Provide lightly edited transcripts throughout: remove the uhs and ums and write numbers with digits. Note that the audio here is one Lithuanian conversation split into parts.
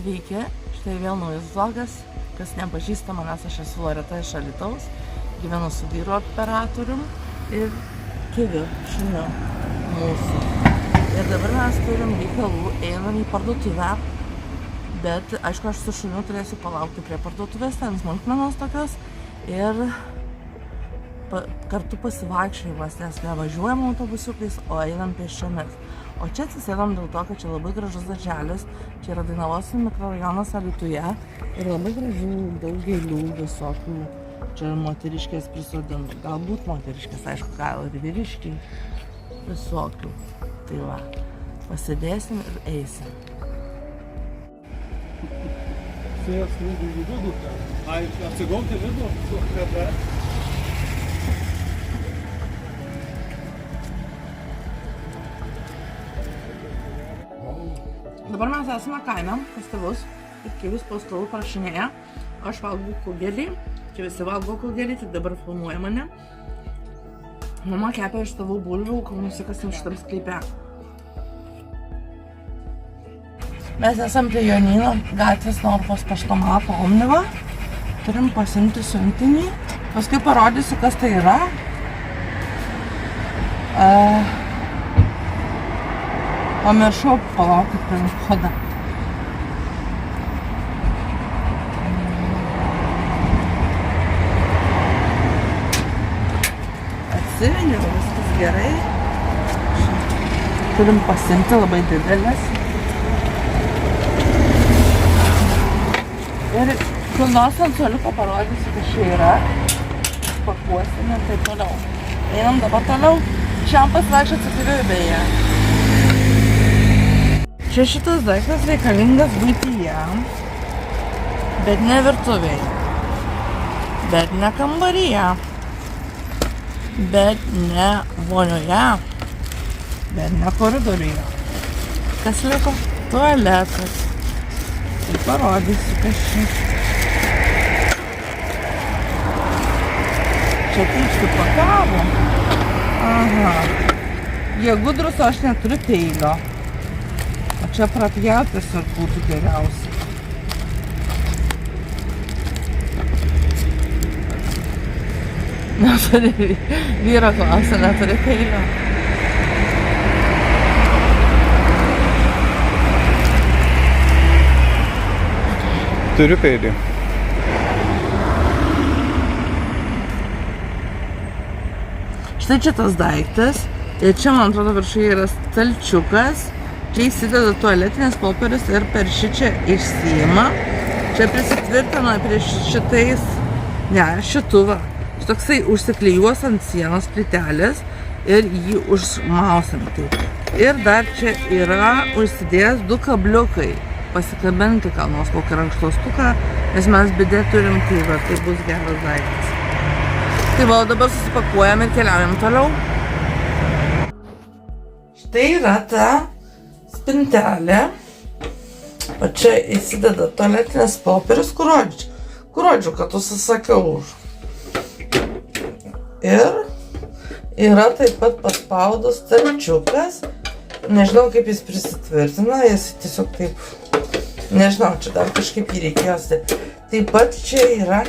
Sveiki, štai vėl naujas vlogas. Kas nepažįsta manęs, aš esu Loreta iš Alytaus. Gyvenu su vyru operatorium ir Kiviu, šuniu mūsų. Ir dabar mes turim reikalų, einam į parduotuvę. Bet, aišku, aš su šuniu turėsiu palaukti prie parduotuvės, ten smulkmenos tokios. Ir kartu pasivaikščiojimas, nes nevažiuojam autobusiukais, o einam pėsčiomis. O čia atsisėdam dėl to, kad čia labai gražus darželis. Čia yra Dainavos mikrorajonas Alytuje. Ir labai gražių, daug gėlių visokių. Čia moteriškės prisodintų. Galbūt moteriškės, aišku, gal ir vyriškiai. Visokių. Tai va, pasidėsim ir eisim. Sėjas vidų į vidų. Atsigauti vidų. Dabar mes esame kaime, pas tėvus, ir Kivis po stalu prašinėja. Aš valgau kugelį, čia visi valgo kugelį, tik dabar filmuoja mane. Mama kepia iš tavo bulvių, kol nusikasim šitam sklype. Mes esam prie Jonyno gatvės Norfos paštomato Omniva. Turim pasiimti siuntinį. Paskui parodysiu, kas tai yra. Pamiršau palaukti prie kodą. Atsiviniau, viskas gerai. Turim pasiimti labai didelės. Ir kur nors ant suoliuko parodysiu, kas čia yra. Pakuosime ir taip toliau. Einam dabar toliau. Šiam pasivaikščioti su Kiviu beje. Čia šitas daiktas reikalingas buityje, bet ne virtuvėje, bet ne kambaryje, bet ne vonioje, bet ne koridoriuje. Kas liko? Tualetas. Tai parodysiu, kas čia. Čia taip supakavo. Aha. Jie gudrus, o aš neturiu peilio. O čia prapjauti tiesiog būtų geriausia. Neturi, vyro klausia, neturi peilio. Turiu peilį. Štai čia tas daiktas. Ir čia, man atrodo, viršuje yra stalčiukas. Čia įsideda tualetinis popierius ir per šį čia išsiima. Čia prisitvirtina prie šitais, šituvą. Šitoksai užsiklijuos ant sienos plytelės ir jį užmausim taip. Ir dar čia yra užsidėjęs 2 kabliukai. Pasikabinti ką nors kokį rankšluostuką, nes mes bidė turim, tai va, tai bus geras daiktas. Tai va, dabar susipakuojam ir keliaujam toliau. Štai yra ta spintelė, o čia įsideda tualetinis popierius, kurodžiu, kad užsisakiau už. Ir yra taip pat paspaudus stalčiukas, nežinau kaip jis prisitvirtina, jis tiesiog taip, nežinau, čia dar kažkaip jį reikės. Taip pat čia yra,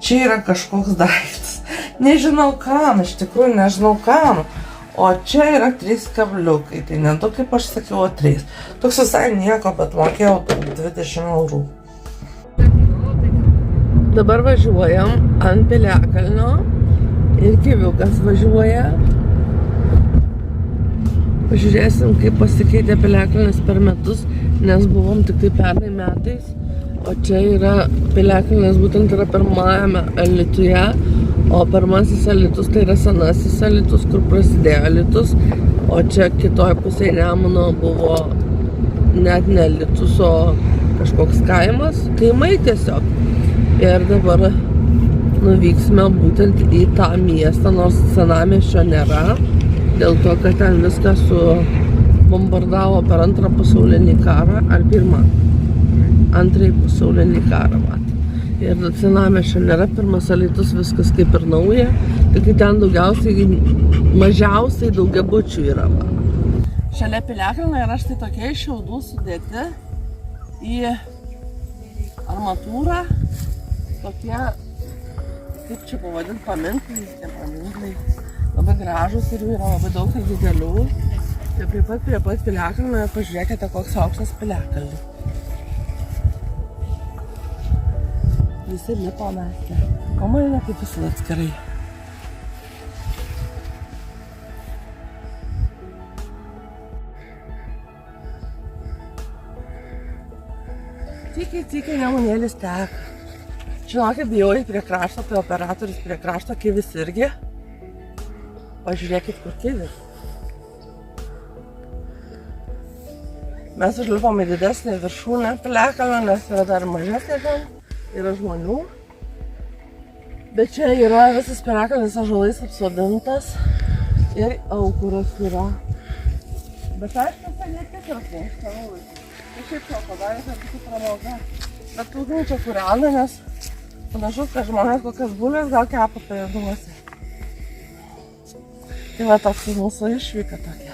čia yra kažkoks daiktas, nežinau kam, iš tikrųjų nežinau kam. O čia yra 3 kabliukai, tai ne 2, kaip aš sakiau, o 3. Toks visai nieko, bet mokėjau 20 eurų. Dabar važiuojam ant Piliakalnio ir Kiviukas važiuoja. Pažiūrėsim, kaip pasikeitė Piliakalnis per metus, nes buvom tik tai pernai metais. O čia yra Piliakalnis, būtent yra pirmajame Alytuje. O pirmasis Alytus tai yra senasis Alytus, kur prasidėjo Alytus, o čia kitoj pusėje Nemuno buvo net ne Alytus, o kažkoks kaimas, kaimai tiesiog. Ir dabar nuvyksime būtent į tą miestą, nors senamiesčio nėra, dėl to, kad ten viską bombardavo per 2 pasaulinį karą, ar 1? 2 pasaulinį karą, mat. Ir senamiesčio nėra, pirmas Alytus viskas kaip ir nauja, tik ten mažiausiai daugiabučių yra. Šalia piliakalnio yra štai tokie iš šiaudų sudėti į armatūrą. Tokie, kaip čia pavadinti, paminklai, tie paminklai. Labai gražus ir jų yra labai daug ir didelių. Tai prie pat piliakalnio ir pažiūrėkite, koks aukštas piliakalnis. Visi lipo mesti. O man kaip visada atskirai. Tykiai Nemunėlis teka. Žinokit, bijau prie krašto, tai operatorius prie krašto, Kivis irgi. Pažiūrėkit, kur Kivis. Mes užlipom į didesnį viršūnę piliakalnio, nes yra dar mažesnė ten, yra žmonių. Bet čia yra visas piliakalnis ąžuolais apsodintas ir aukuras yra. Bet aišku, tai ne tik yra plokštelų. Tai šiaip to padarė, kad būtų pramoga. Bet ilgai čia kūrena, nes panašus, kad žmonės kokias bulves gal kepa pėduose. Tai va toks mūsų išvyka tokia.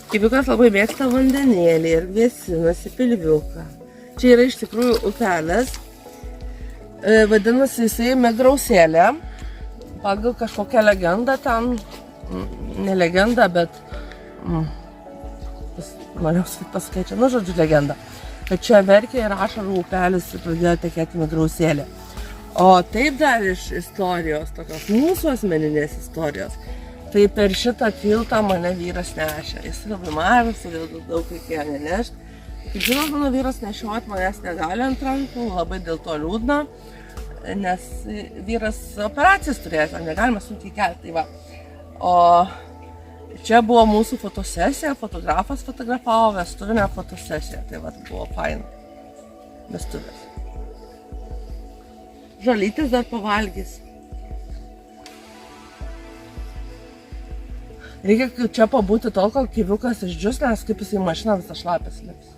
Kiviukas labai mėgsta vandenėlį ir vėsinasi pilviuką. Čia yra iš tikrųjų upelis. Vadinasi jisai Megrausėlė. Pagal kažkokią legendą ten, ne legendą, bet norėjau pasakyti, nu žodžiu legenda. Kad čia verkė ir ašarų upelis ir pradėjo tekėti Megrausėlė. O taip dar iš istorijos, tokios mūsų asmeninės istorijos. Tai per šitą tiltą mane vyras nešė. Jis labai mažas, todėl daug reikėjo nenešti. Kaip žinot, mano vyras nešioti manęs negali ant rankų, labai dėl to liūdna, nes vyras operacijas turėjo, negalima sunkiai kelti. Tai va. O čia buvo mūsų fotosesija, fotografas fotografavo vestuvinę fotosesiją. Tai va, buvo faina. Vestuvės. Žalytis dar pavalgys. Reikia čia pabūti tol, kol Kiviukas išdžius, nes kaip jisai mašina visą šlapės lips.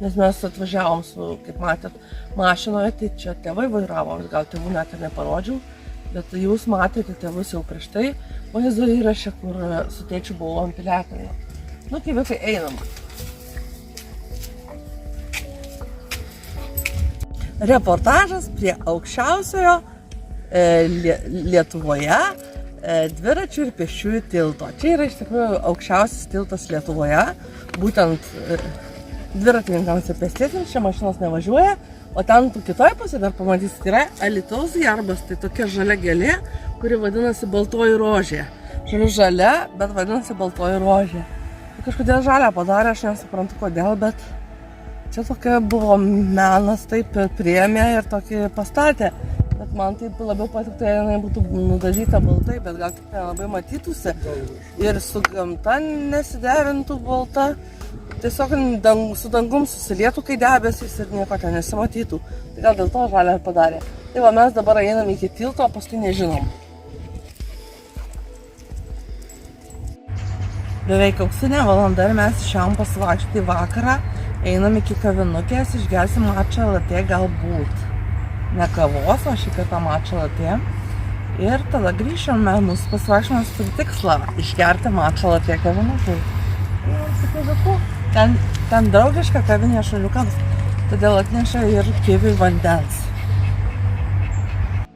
Nes mes atvažiavom su, kaip matėt, mašinoje, tai čia tėvai vairavo, gal tėvų net ir neparodžiau, bet jūs matėte tėvus jau prieš tai, vaizdo įraše, kur su tėčiu buvom piliakalnyje. Nu, Kiviukai, einam. Reportažas prie aukščiausiojo Lietuvoje dviračių ir pėsčiųjų tilto. Čia yra iš tikrųjų aukščiausias tiltas Lietuvoje, būtent dviratininkams ir pėstiesiems, čia mašinos nevažiuoja, o ten kitoj pusėje dar pamatysite yra Alytaus herbas, tai tokia žalia gėlė, kuri vadinasi baltoji rožė. Žalia, bet vadinasi baltoji rožė. Kažkodėl žalią padarė, aš nesuprantu kodėl, bet čia tokia buvo menas, taip priėmė ir tokį pastatė. Bet man taip labiau patiktų, jei jinai būtų nudažyta baltai, bet gal tik nelabai matytųsi ir su gamta nesiderintų balta. Tiesiog su dangum susilietų, kai debesys ir nieko ten nesimatytų. Tai gal dėl to žalią padarė. Tai va, mes dabar einam iki tilto, o paskui nežinom. Beveik auksinė valanda ir mes išėjom pasivaikščioti vakarą. Einam iki kavinukės, išgersim matcha latte galbūt. Ne kavos, o šį kartą matcha latte. Ir tada grįšime, mūsų pasivaikščiojimas turi tikslą išgerti matcha latte kavinukui. Ten draugiška kavinė šaliukams, todėl atneša ir Kiviui vandens.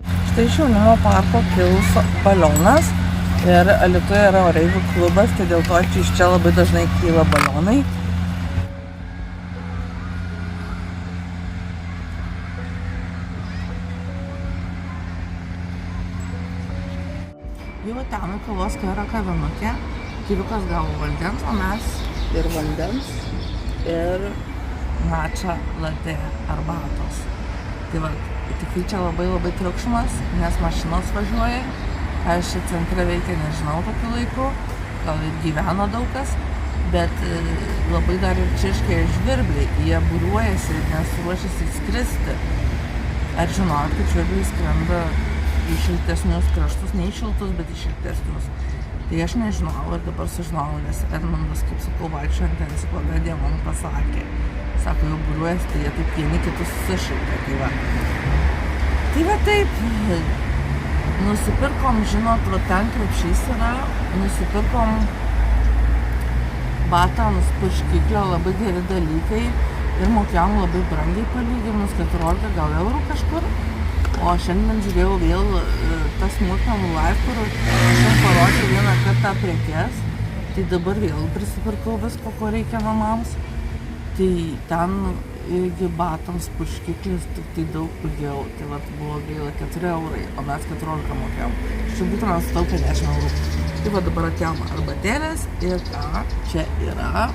Štai iš jaunimo parko kils balionas ir Alytuje yra oreivių klubas, tai dėl to iš čia labai dažnai kyla balionai. Jau ten kavos yra kavinukė, Kiviukas gavo vandens, o mes ir vandens, ir matcha latte arbatos. Tai va, tikrai čia labai triukšmas, nes mašinos važiuoja. Ką aš čia centre veikia, nežinau tokiu laiku, gal ir gyveno daug kas, bet labai dar ir čirškia žvirbliai, jie būriuojasi, nes ruošiasi skristi. Ar žinot, kad žvirbliai skrenda į šiltesnius kraštus, ne į šiltus, bet į šiltesnius. Tai aš nežinau ir dabar sužinau, nes Edmundas, kaip sakau, vaikščiant enciklopediją man pasakė. Sako, jau būriuojas, tai jie taip vieni kitus susišaukė. Tai va taip, nusipirkom, žinot, va ten krepšys yra, nusipirkom batams, purškiklio, labai geri dalykai ir mokėjom labai brangiai palyginus, 14 gal eurų kažkur. O šiandien žiūrėjau vėl tą smulkmenų live, kur aš jums parodžiau vieną kartą prekes, tai dabar vėl prisipirkau visko, ko reikia namams. Tai ten irgi batams purškiklis tik tai daug pigiau, tai vat buvo gaila 4 eurai, o mes 14 mokėjom. Čia būtume sutaupę 10 eurų. Tai va dabar atėjom arbatėlės ir ką, čia yra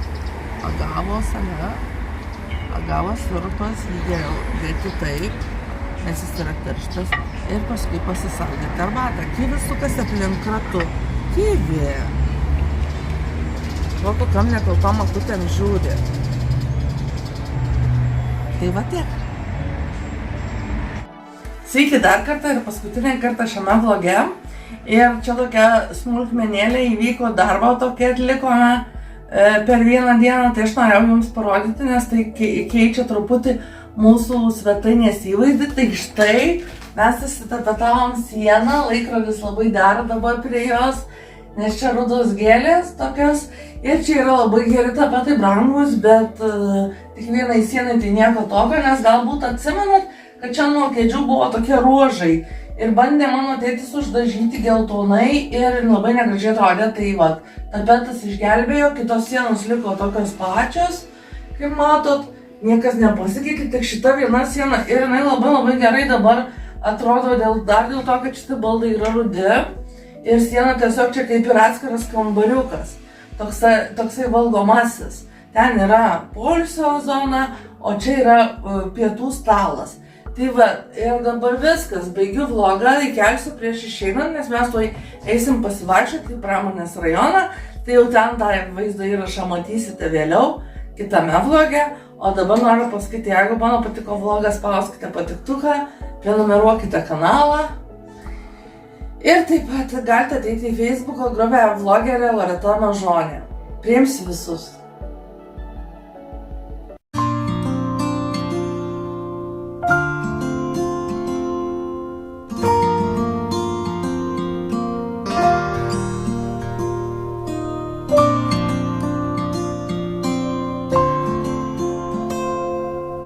agavos, agavos sirupas, jį geriau dėti taip, nes jis yra tirštas ir paskui pasisaldyti arbatą. Kivis sukasi aplink ratu. Kivi! O kokiam nekaltom akutėm žiūri. Tai va tiek. Sveiki dar kartą ir paskutinį kartą šiame vloge. Ir čia tokia smulkmenėlė įvyko, darbą tokia atlikome per vieną dieną, tai aš norėjau jums parodyti, nes tai keičia truputį mūsų svetainės įvaizdį. Tai štai mes įsitapetavom sieną, laikrodis labai dera dabar prie jos, nes čia rudos gėlės tokios ir čia yra labai geri tapetai, brangus, bet tik vienai sienai tai nieko tokio, nes galbūt atsimenat, kad čia nuo kėdžių buvo tokie ruožai ir bandė mano tėtis uždažyti geltonai ir labai negražiai atrodė, tai va, tapetas išgelbėjo, kitos sienos liko tokios pačios, kaip matot. Niekas nepasikeitė, tik šita viena siena ir jinai labai gerai dabar atrodo dar dėl to, kad šitie baldai yra rudi ir siena tiesiog čia kaip ir atskiras kambariukas, toksai valgomasis. Ten yra poilsio zona, o čia yra pietų stalas. Tai va, ir dabar viskas, baigiu vlogą, įkelsiu prieš išeinant, nes mes tuoj eisim pasivaikščioti į Pramonės rajoną, tai jau ten tą vaizdo įrašą matysite vėliau, kitame vloge. O dabar noriu pasakyti, jeigu man patiko vlogas, spauskite patiktuką, prenumeruokite kanalą. Ir taip pat galite ateiti į Facebooko grupę vlogerė Loreta Mažonė. Priimsiu visus.